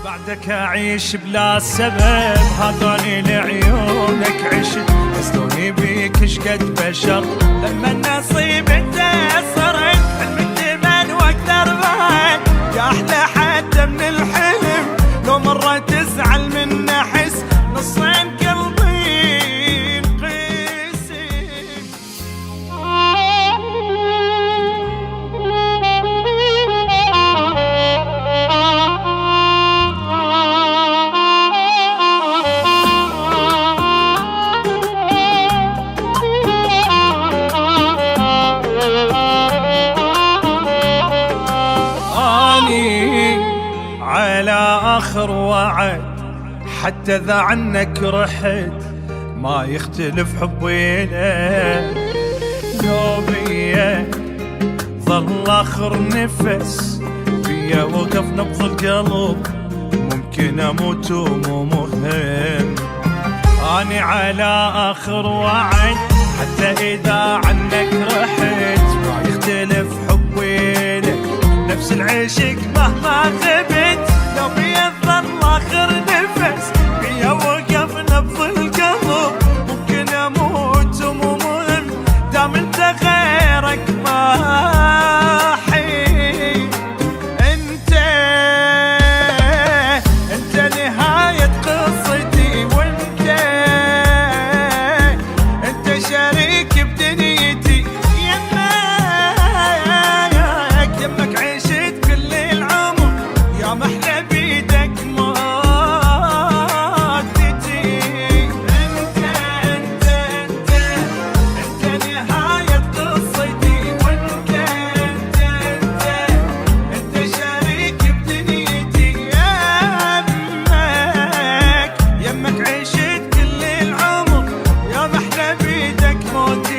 بعدك أعيش بلا سبب، هذاني لعيونك عشت، قصدوني بيك شقد بشر، لما النصيب انتصرت حلم الجبل واقدر بعد، يا أحلى حتى من الحلم لو مرة تزعل من أحس نصين قلبي انقسم. على آخر وعد حتى إذا عنك رحت ما يختلف حبي لك، لو بيا ظل آخر نفس بيا وقف نبض القلب ممكن أموت ومو مهم. أنا على آخر وعد حتى إذا عنك رحت ما يختلف حبي لك، نفس العشق مهما غبت لو بيظل آخر نفس بيا وقف نبض القلب ممكن أموت ومو مهم، دام انت غيرك ما حي. انت نهاية قصتي، انت شريك بدنيتي، يمك عشت كل العمر يا محلى بيدك مودتي. انت نهاية قصتي، انت شريك بدنيتي، يمك عشت كل العمر يا محلى بيدك مودتي.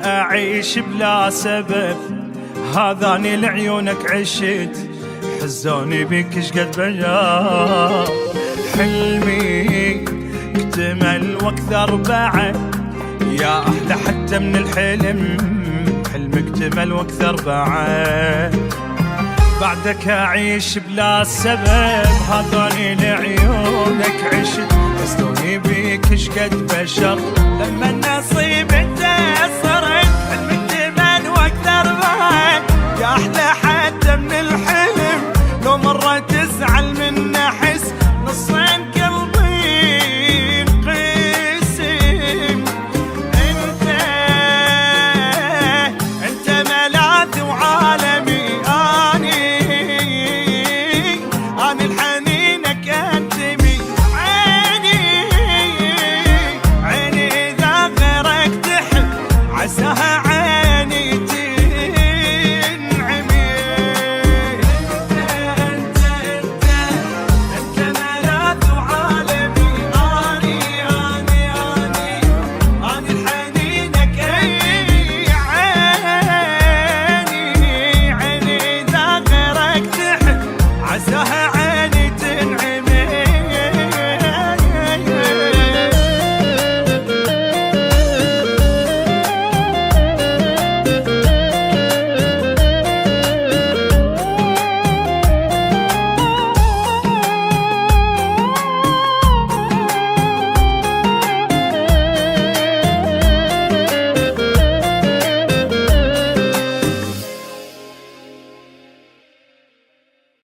أعيش بلا سبب، هذاني لعيونك عشت، حزوني بيك شقد بجا، حلمي اكتمل واكثر بعد، يا أحلى حتى من الحلم، حلمي اكتمل واكثر بعد. بعدك أعيش بلا سبب، هذاني لعيونك عشت، قصدوني بيك شقد بشر، لما النصيب